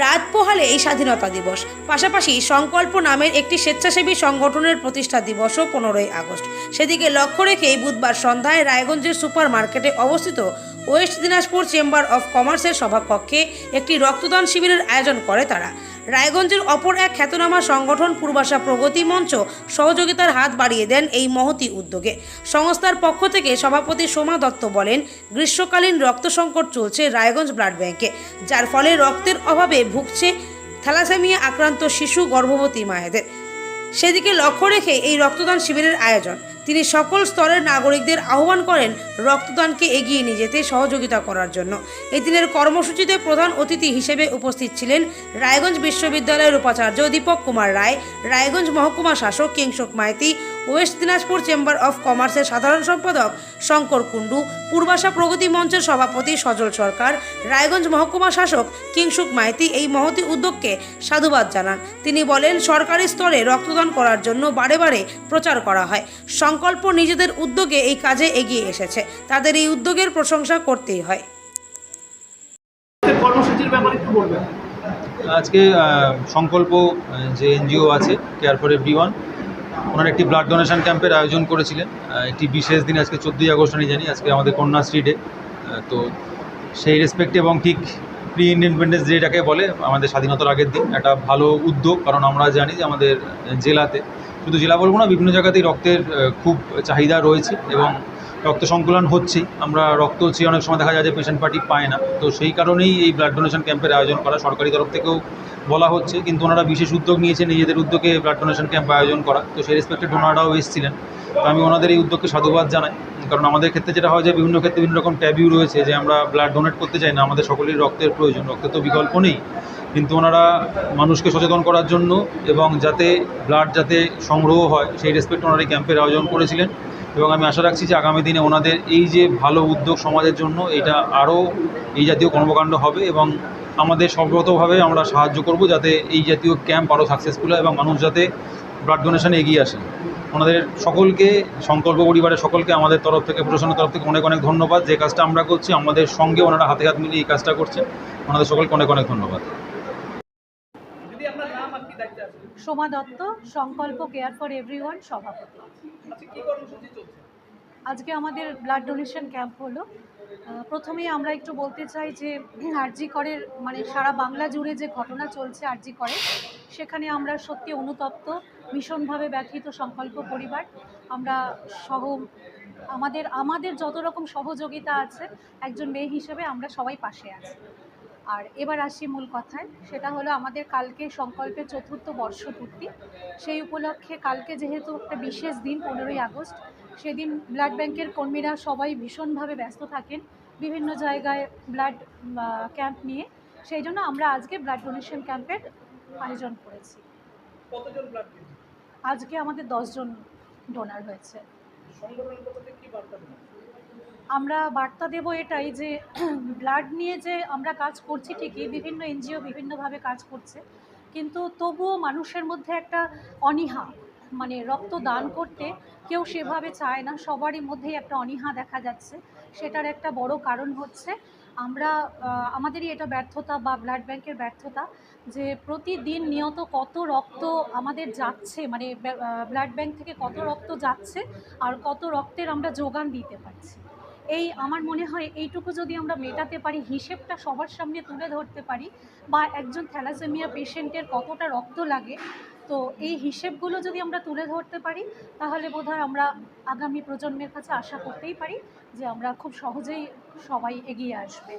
রাত পোহালে এই স্বাধীনতা দিবস, পাশাপাশি সংকল্প নামের একটি স্বেচ্ছাসেবী সংগঠনের প্রতিষ্ঠা দিবসও 15ই আগস্ট। সেদিকে লক্ষ্য রেখে বুধবার সন্ধ্যায় রায়গঞ্জের সুপার মার্কেটে অবস্থিত ওয়েস্ট দিনাজপুর চেম্বার অফ কমার্সের সভাকক্ষে একটি রক্তদান শিবিরের আয়োজন করে তারা। রায়গঞ্জের অপর এক খ্যাতনামা সংগঠন পূর্বাশা প্রগতি মঞ্চ সহযোগিতার হাত বাড়িয়ে দেন এই মহতি উদ্যোগে। সংস্থার পক্ষ থেকে সভাপতি সোমা দত্ত বলেন, গ্রীষ্মকালীন রক্ত সংকট চলছে রায়গঞ্জ ব্লাড ব্যাংকে, যার ফলে রক্তের অভাবে ভুগছে থ্যালাসেমিয়া আক্রান্ত শিশু, গর্ভবতী মায়েদের। সেদিকে লক্ষ্য রেখে এই রক্তদান শিবিরের আয়োজন। তিনি সকল স্তরের নাগরিকদের আহ্বান করেন রক্তদানকে এগিয়ে নিয়ে যেতে সহযোগিতা করার জন্য। এই দিনের কর্মসূচিতে প্রধান অতিথি হিসেবে উপস্থিত ছিলেন রায়গঞ্জ বিশ্ববিদ্যালয়ের উপাচার্য দীপক কুমার রায়, রায়গঞ্জ মহকুমা শাসক Kingshuk Maity, west Dinajpur chamber of কমার্সের সাধারণ সম্পাদক শঙ্কর কুণ্ডু, পূর্বাশা প্রগতি মঞ্চের সভাপতি সজল সরকার, রায়গঞ্জ মহকুমা শাসক কিংসুক মাইতি এই মহতি উদ্যোগকে সাধুবাদ জানান। তিনি বলেন, সরকারি স্তরে রক্তদান করার জন্য বারে বারে প্রচার করা হয়, সংকল্প নিজেদের উদ্যোগে এই কাজে এগিয়ে এসেছে, তাদের এই উদ্যোগের প্রশংসা করতেই হয়। আজকে সংকল্প যে এনজিও আছে কেয়ার ফর এভরিওয়ান, ওনারা একটি ব্লাড ডোনেশন ক্যাম্পের আয়োজন করেছিলেন। একটি বিশেষ দিন, আজকে 14ই আগস্ট আমি জানি, আজকে আমাদের কন্যাশ্রী ডে। তো সেই রেসপেক্টে এবং ঠিক প্রি ইন্ডিপেন্ডেন্স ডেটাকে বলে আমাদের স্বাধীনতার আগের দিন, একটা ভালো উদ্যোগ। কারণ আমরা জানি যে আমাদের জেলাতে, শুধু জেলা বলবো না, বিভিন্ন জায়গাতেই রক্তের খুব চাহিদা রয়েছে এবং রক্ত সংকলন হচ্ছেই। আমরা রক্ত হচ্ছে, অনেক সময় দেখা যায় যে পেশেন্ট পার্টি পায় না। তো সেই কারণেই এই ব্লাড ডোনেশন ক্যাম্পের আয়োজন করা, সরকারি তরফ থেকেও বলা হচ্ছে, কিন্তু ওনারা বিশেষ উদ্যোগ নিয়েছেন নিজেদের উদ্যোগে ব্লাড ডোনেশন ক্যাম্প আয়োজন করা। তো সেই রেসপেক্টে ডোনাররাও এসেছিলেন। তো আমি ওনাদের এই উদ্যোগকে সাধুবাদ জানাই। কারণ আমাদের ক্ষেত্রে যেটা হয় যে বিভিন্ন ক্ষেত্রে বিভিন্ন রকম ট্যাবিউ রয়েছে যে আমরা ব্লাড ডোনেট করতে চাই না, আমাদের সকলেরই রক্তের প্রয়োজন, রক্তের তো বিকল্প নেই। কিন্তু ওনারা মানুষকে সচেতন করার জন্য এবং যাতে ব্লাড যাতে সংগ্রহ হয় সেই রেসপেক্ট ওনারা এই ক্যাম্পের আয়োজন করেছিলেন। এবং আমি আশা রাখছি যে আগামী দিনে ওনাদের এই যে ভালো উদ্যোগ সমাজের জন্য, এটা আরও এই জাতীয় কর্মকাণ্ড হবে এবং আমাদের সর্বতভাবে আমরা সাহায্য করব যাতে এই জাতীয় ক্যাম্প আরও সাকসেসফুল হয় এবং মানুষ যাতে ব্লাড ডোনেশনে এগিয়ে আসে। ওনাদের সকলকে, সংকল্প পরিবারের সকলকে আমাদের তরফ থেকে, প্রশাসনের তরফ থেকে অনেক অনেক ধন্যবাদ। যে কাজটা আমরা করছি আমাদের সঙ্গে ওনারা হাতে হাত মিলিয়ে এই কাজটা করছেন। ওনাদের সকলকে অনেক অনেক ধন্যবাদ। সোমা দত্ত, সংকল্প কেয়ার ফর এভরিওয়ান সভাপতি। আজকে আমাদের ব্লাড ডোনেশন ক্যাম্প হলো। প্রথমেই আমরা একটু বলতে চাই যে আরজি করের মানে সারা বাংলা জুড়ে যে ঘটনা চলছে আরজি করে, সেখানে আমরা সত্যি অনুতপ্ত, ভীষণভাবে ব্যথিত সংকল্প পরিবার। আমরা আমাদের যত রকম সহযোগিতা আছে একজন মেয়ে হিসেবে আমরা সবাই পাশে আছি। আর এবার আসি মূল কথায়, সেটা হলো আমাদের কালকে সংকল্পের 4র্থ বর্ষপূর্তি। সেই উপলক্ষে কালকে যেহেতু একটা বিশেষ দিন, 15ই আগস্ট, সেদিন ব্লাড ব্যাংকের কর্মীরা সবাই ভীষণভাবে ব্যস্ত থাকেন বিভিন্ন জায়গায় ব্লাড ক্যাম্প নিয়ে। সেই জন্য আমরা আজকে ব্লাড ডোনেশন ক্যাম্পের আয়োজন করেছি। আজকে আমাদের 10 জন ডোনার হয়েছে। আমরা বার্তা দেব এটাই যে ব্লাড নিয়ে যে আমরা কাজ করছি ঠিকই, বিভিন্ন এনজিও বিভিন্নভাবে কাজ করছে, কিন্তু তবুও মানুষের মধ্যে একটা অনীহা, মানে রক্ত দান করতে কেউ সেভাবে চায় না, সবারই মধ্যেই একটা অনীহা দেখা যাচ্ছে। সেটার একটা বড় কারণ হচ্ছে আমাদেরই এটা ব্যর্থতা বা ব্লাড ব্যাংকের ব্যর্থতা, যে প্রতিদিন নিয়ত কত রক্ত আমাদের যাচ্ছে, মানে ব্লাড ব্যাংক থেকে কত রক্ত যাচ্ছে আর কত রক্তের আমরা যোগান দিতে পারছি। আমার মনে হয় এইটুকু যদি আমরা মেটাতে পারি, হিসেবটা সবার সামনে তুলে ধরতে পারি, বা একজন থ্যালাসেমিয়া পেশেন্টের কতটা রক্ত লাগে, তো এই হিসেবগুলো যদি আমরা তুলে ধরতে পারি, তাহলে বোধহয় আমরা আগামী প্রজন্মের কাছে আশা করতেই পারি যে আমরা খুব সহজেই সবাই এগিয়ে আসবে।